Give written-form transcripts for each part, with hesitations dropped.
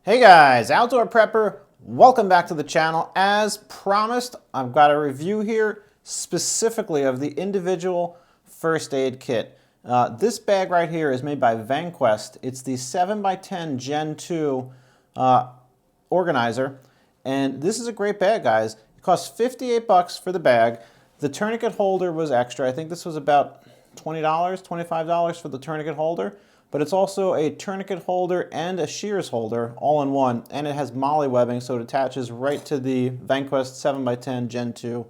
Hey guys, Outdoor Prepper, welcome back to the channel. As promised, I've got a review here specifically of the individual first aid kit. This bag right here is made by Vanquest. It's the 7x10 Gen 2 organizer, and this is a great bag, guys. It costs 58 bucks for the bag. The tourniquet holder was extra. I think this was about $20, $25 for the tourniquet holder. But it's also a tourniquet holder and a shears holder all in one, and it has MOLLE webbing, so it attaches right to the Vanquest 7x10 Gen 2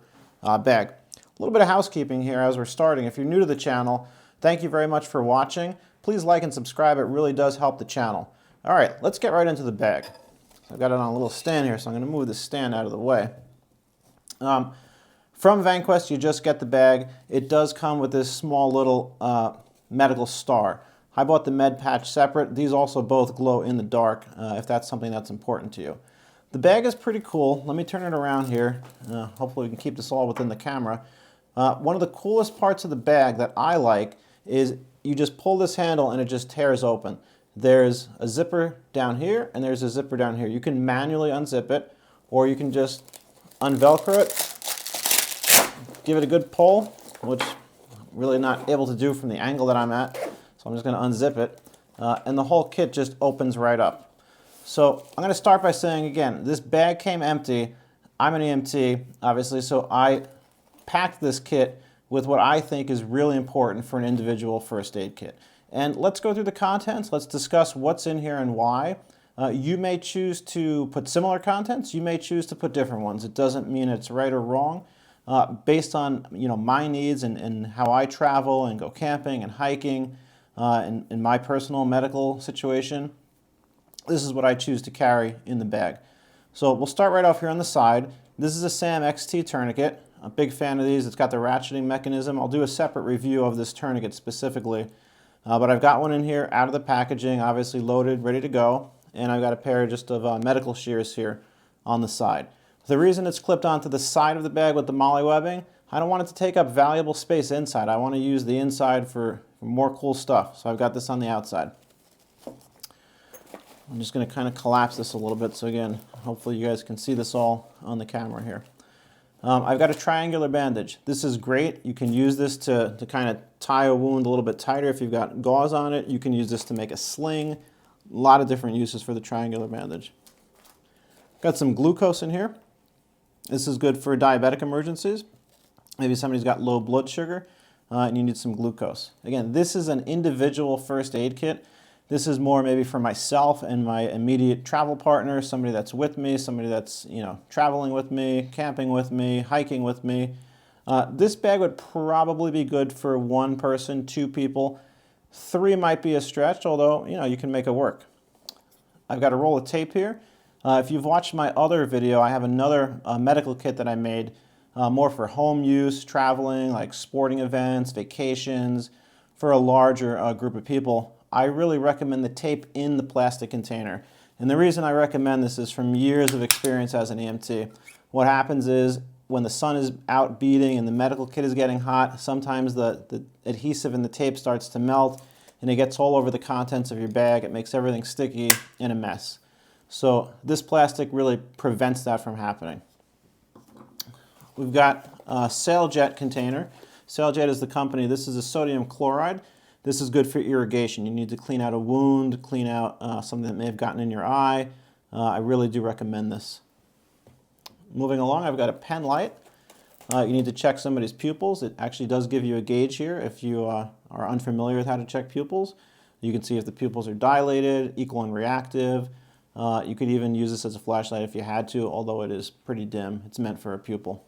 bag. A little bit of housekeeping here as we're starting. If you're new to the channel, thank you very much for watching. Please like and subscribe. It really does help the channel. All right, let's get right into the bag. So I've got it on a little stand here, so I'm going to move the stand out of the way. From Vanquest, you just get the bag. It does come with this small little medical star. I bought the med patch separate. These also both glow in the dark if that's something that's important to you. The bag is pretty cool. Let me turn it around here. Hopefully we can keep this all within the camera. One of the coolest parts of the bag that I like is you just pull this handle and it just tears open. There's a zipper down here and there's a zipper down here. You can manually unzip it, or you can just unvelcro it, give it a good pull, which I'm really not able to do from the angle that I'm at. So I'm just going to unzip it, and the whole kit just opens right up. So I'm going to start by saying again, this bag came empty. I'm an EMT, obviously, so I packed this kit with what I think is really important for an individual first aid kit. And let's go through the contents. Let's discuss what's in here and why. You may choose to put similar contents. You may choose to put different ones. It doesn't mean it's right or wrong. Based on my needs and how I travel and go camping and hiking, in my personal medical situation, this is what I choose to carry in the bag. So we'll start right off here on the side. This is a SAM XT tourniquet. I'm a big fan of these. It's got the ratcheting mechanism. I'll do a separate review of this tourniquet specifically. But I've got one in here out of the packaging, obviously loaded, ready to go. And I've got a pair just of medical shears here on the side. The reason it's clipped onto the side of the bag with the MOLLE webbing, I don't want it to take up valuable space inside. I want to use the inside for more cool stuff. So I've got this on the outside. I'm just going to kind of collapse this a little bit, so again, hopefully you guys can see this all on the camera here. I've got a triangular bandage. This is great. You can use this to kind of tie a wound a little bit tighter if you've got gauze on it. You can use this to make a sling. A lot of different uses for the triangular bandage. Got some glucose in here. This is good for diabetic emergencies. Maybe somebody's got low blood sugar and you need some glucose. Again, this is an individual first aid kit. This is more maybe for myself and my immediate travel partner, somebody that's with me, somebody that's traveling with me, camping with me, hiking with me. This bag would probably be good for one person, two people. Three might be a stretch, although you can make it work. I've got a roll of tape here. If you've watched my other video, I have another medical kit that I made more for home use, traveling, like sporting events, vacations, for a larger group of people. I really recommend the tape in the plastic container. And the reason I recommend this is from years of experience as an EMT. What happens is when the sun is out beating and the medical kit is getting hot, sometimes the adhesive in the tape starts to melt and it gets all over the contents of your bag. It makes everything sticky and a mess. So this plastic really prevents that from happening. We've got a SailJet container. SailJet is the company. This is a sodium chloride. This is good for irrigation. You need to clean out a wound, clean out something that may have gotten in your eye. I really do recommend this. Moving along, I've got a pen light. You need to check somebody's pupils. It actually does give you a gauge here if you are unfamiliar with how to check pupils. You can see if the pupils are dilated, equal and reactive. You could even use this as a flashlight if you had to, although it is pretty dim. It's meant for a pupil.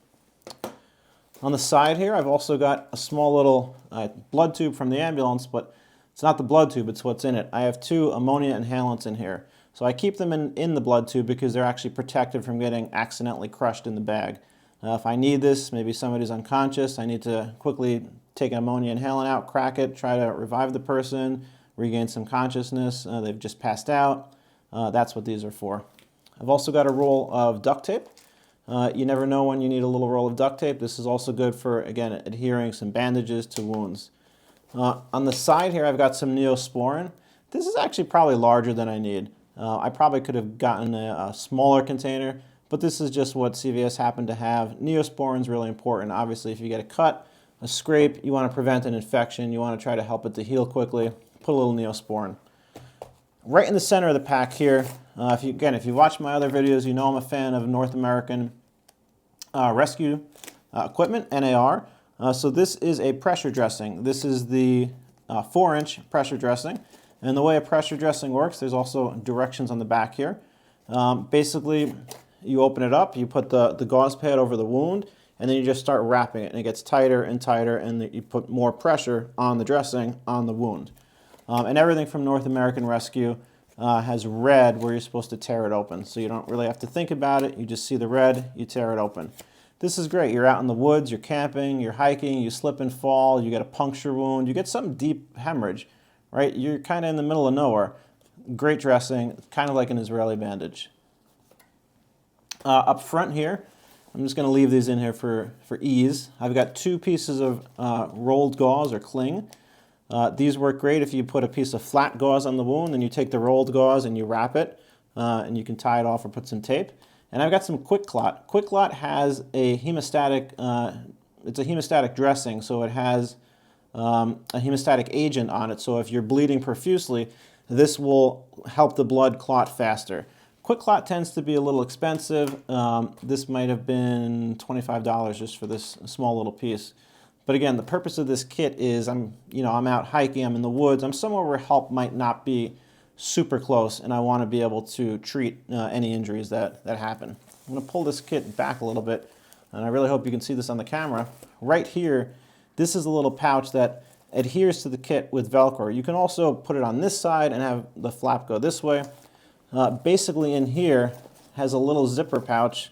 On the side here, I've also got a small little blood tube from the ambulance, but it's not the blood tube, it's what's in it. I have two ammonia inhalants in here. So I keep them in the blood tube because they're actually protected from getting accidentally crushed in the bag. If I need this, maybe somebody's unconscious, I need to quickly take an ammonia inhalant out, crack it, try to revive the person, regain some consciousness, they've just passed out. That's what these are for. I've also got a roll of duct tape. You never know when you need a little roll of duct tape. This is also good for, again, adhering some bandages to wounds. On the side here, I've got some Neosporin. This is actually probably larger than I need. I probably could have gotten a smaller container, but this is just what CVS happened to have. Neosporin is really important. Obviously, if you get a cut, a scrape, you want to prevent an infection. You want to try to help it to heal quickly. Put a little Neosporin. Right in the center of the pack here, if you watch my other videos, you know I'm a fan of North American rescue equipment, NAR. So this is a pressure dressing. This is the 4-inch pressure dressing. And the way a pressure dressing works, there's also directions on the back here. Basically, you open it up, you put the gauze pad over the wound, and then you just start wrapping it. And it gets tighter and tighter, and you put more pressure on the dressing on the wound. And everything from North American Rescue has red where you're supposed to tear it open. So you don't really have to think about it. You just see the red, you tear it open. This is great. You're out in the woods, you're camping, you're hiking, you slip and fall, you get a puncture wound, you get some deep hemorrhage, right? You're kind of in the middle of nowhere. Great dressing, kind of like an Israeli bandage. Up front here, I'm just going to leave these in here for ease. I've got 2 pieces of rolled gauze or cling. These work great if you put a piece of flat gauze on the wound and you take the rolled gauze and you wrap it and you can tie it off or put some tape. And I've got some Quick Clot. Quick Clot has a hemostatic, it's a hemostatic dressing, so it has a hemostatic agent on it. So if you're bleeding profusely, this will help the blood clot faster. Quick Clot tends to be a little expensive. This might have been $25 just for this small little piece. But again, the purpose of this kit is I'm out hiking, I'm in the woods, I'm somewhere where help might not be super close, and I want to be able to treat any injuries that happen. I'm going to pull this kit back a little bit, and I really hope you can see this on the camera. Right here, this is a little pouch that adheres to the kit with Velcro. You can also put it on this side and have the flap go this way. Basically in here has a little zipper pouch.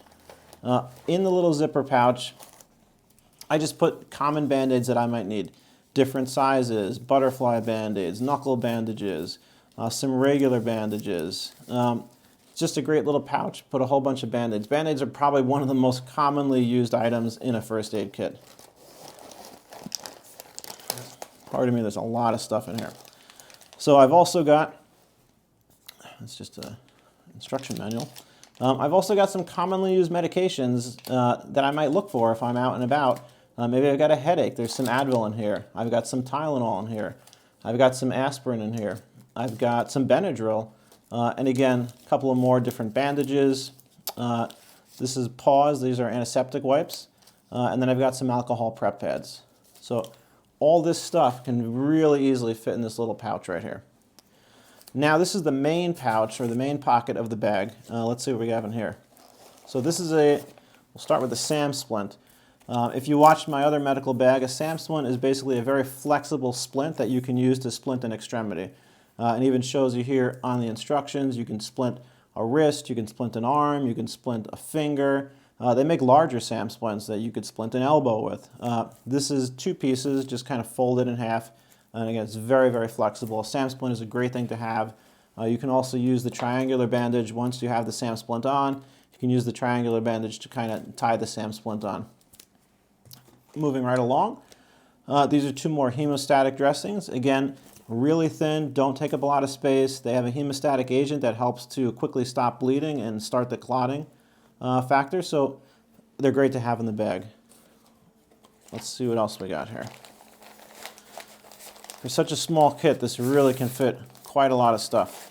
In the little zipper pouch, I just put common band-aids that I might need. Different sizes, butterfly band-aids, knuckle bandages, some regular bandages. It's just a great little pouch. Put a whole bunch of band-aids. Band-aids are probably one of the most commonly used items in a first aid kit. Pardon me, there's a lot of stuff in here. So I've also got, it's just an instruction manual. I've also got some commonly used medications that I might look for if I'm out and about. Maybe I've got a headache. There's some Advil in here. I've got some Tylenol in here. I've got some aspirin in here. I've got some Benadryl. And again, a couple of more different bandages. This is Paws. These are antiseptic wipes. And then I've got some alcohol prep pads. So all this stuff can really easily fit in this little pouch right here. Now this is the main pouch or the main pocket of the bag. Let's see what we have in here. So this is we'll start with the SAM splint. If you watched my other medical bag, a SAM splint is basically a very flexible splint that you can use to splint an extremity. And even shows you here on the instructions, you can splint a wrist, you can splint an arm, you can splint a finger. They make larger SAM splints that you could splint an elbow with. This is 2 pieces, just kind of folded in half. And again, it's very, very flexible. A SAM splint is a great thing to have. You can also use the triangular bandage once you have the SAM splint on. You can use the triangular bandage to kind of tie the SAM splint on. Moving right along, these are 2 more hemostatic dressings. Again, really thin, don't take up a lot of space. They have a hemostatic agent that helps to quickly stop bleeding and start the clotting factor, so they're great to have in the bag. Let's see what else we got here. For such a small kit, this really can fit quite a lot of stuff.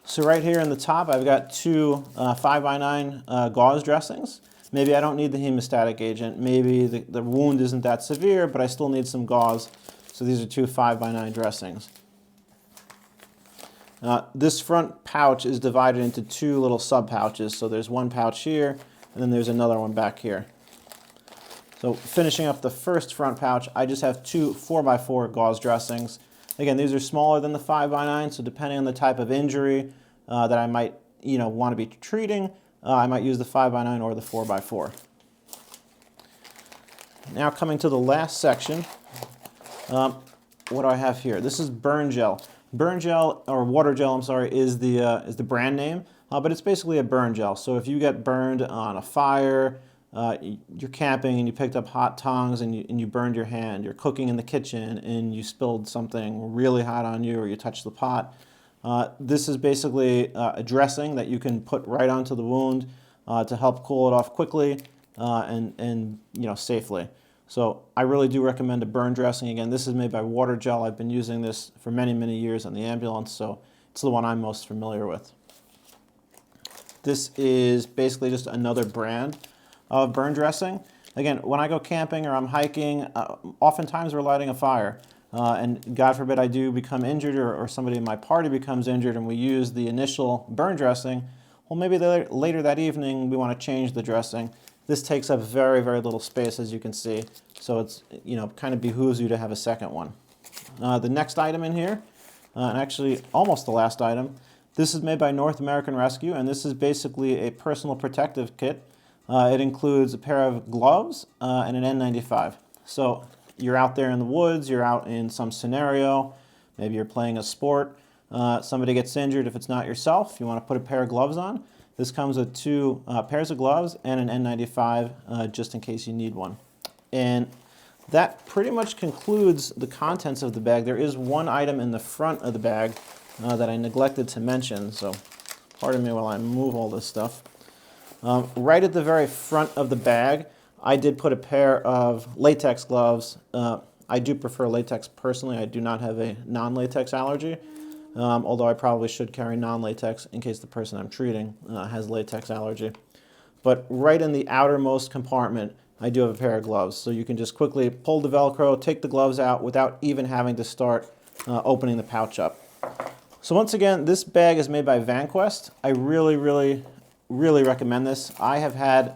So right here in the top, I've got 2 5x9 gauze dressings. Maybe I don't need the hemostatic agent. Maybe the wound isn't that severe, but I still need some gauze. So these are 2 5x9 dressings. This front pouch is divided into 2 little sub-pouches. So there's one pouch here, and then there's another one back here. So finishing up the first front pouch, I just have 2 4x4 gauze dressings. Again, these are smaller than the 5x9, so depending on the type of injury that I might want to be treating, I might use the 5x9 or the 4x4. Now coming to the last section, what do I have here? This is burn gel. Burn gel, or water gel, I'm sorry, is the brand name, but it's basically a burn gel. So if you get burned on a fire, you're camping and you picked up hot tongs and you burned your hand, you're cooking in the kitchen and you spilled something really hot on you or you touched the pot, This is basically a dressing that you can put right onto the wound to help cool it off quickly and safely. So I really do recommend a burn dressing. Again, this is made by Water Gel. I've been using this for many, many years on the ambulance, so it's the one I'm most familiar with. This is basically just another brand of burn dressing. Again, when I go camping or I'm hiking, oftentimes we're lighting a fire. And God forbid I do become injured or somebody in my party becomes injured and we use the initial burn dressing. Well, maybe later that evening we want to change the dressing. This takes up very, very little space, as you can see. So it's, kind of behooves you to have a second one. The next item in here, and actually almost the last item, this is made by North American Rescue, and this is basically a personal protective kit. It includes a pair of gloves and an N95. So you're out there in the woods, you're out in some scenario, maybe you're playing a sport, somebody gets injured. If it's not yourself, you want to put a pair of gloves on. This comes with 2 pairs of gloves and an N95 just in case you need one. And that pretty much concludes the contents of the bag. There is one item in the front of the bag that I neglected to mention, so pardon me while I move all this stuff. Right at the very front of the bag, I did put a pair of latex gloves. I do prefer latex personally. I do not have a non-latex allergy. Although I probably should carry non-latex in case the person I'm treating has latex allergy. But right in the outermost compartment, I do have a pair of gloves. So you can just quickly pull the Velcro, take the gloves out without even having to start opening the pouch up. So once again, this bag is made by Vanquest. I really, really, really recommend this. I have had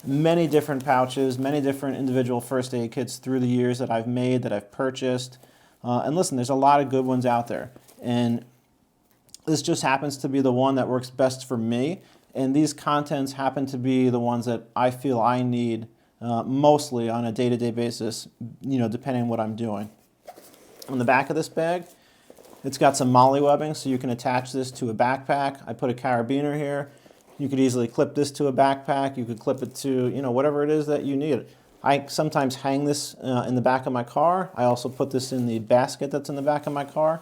many different pouches, many different individual first aid kits through the years that I've made, that I've purchased. And listen, there's a lot of good ones out there. And this just happens to be the one that works best for me. And these contents happen to be the ones that I feel I need mostly on a day-to-day basis, depending on what I'm doing. On the back of this bag, it's got some MOLLE webbing, so you can attach this to a backpack. I put a carabiner here. You could easily clip this to a backpack. You could clip it to, whatever it is that you need. I sometimes hang this in the back of my car. I also put this in the basket that's in the back of my car,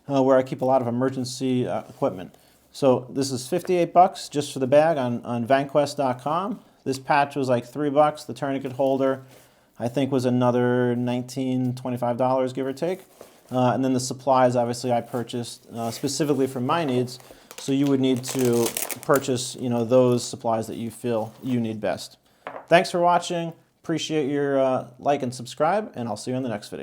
where I keep a lot of emergency equipment. So this is $58 just for the bag on Vanquest.com. This patch was like $3. The tourniquet holder, I think, was another $19, $25, give or take. And then the supplies, obviously, I purchased specifically for my needs. So you would need to purchase, those supplies that you feel you need best. Thanks for watching. Appreciate your like and subscribe, and I'll see you in the next video.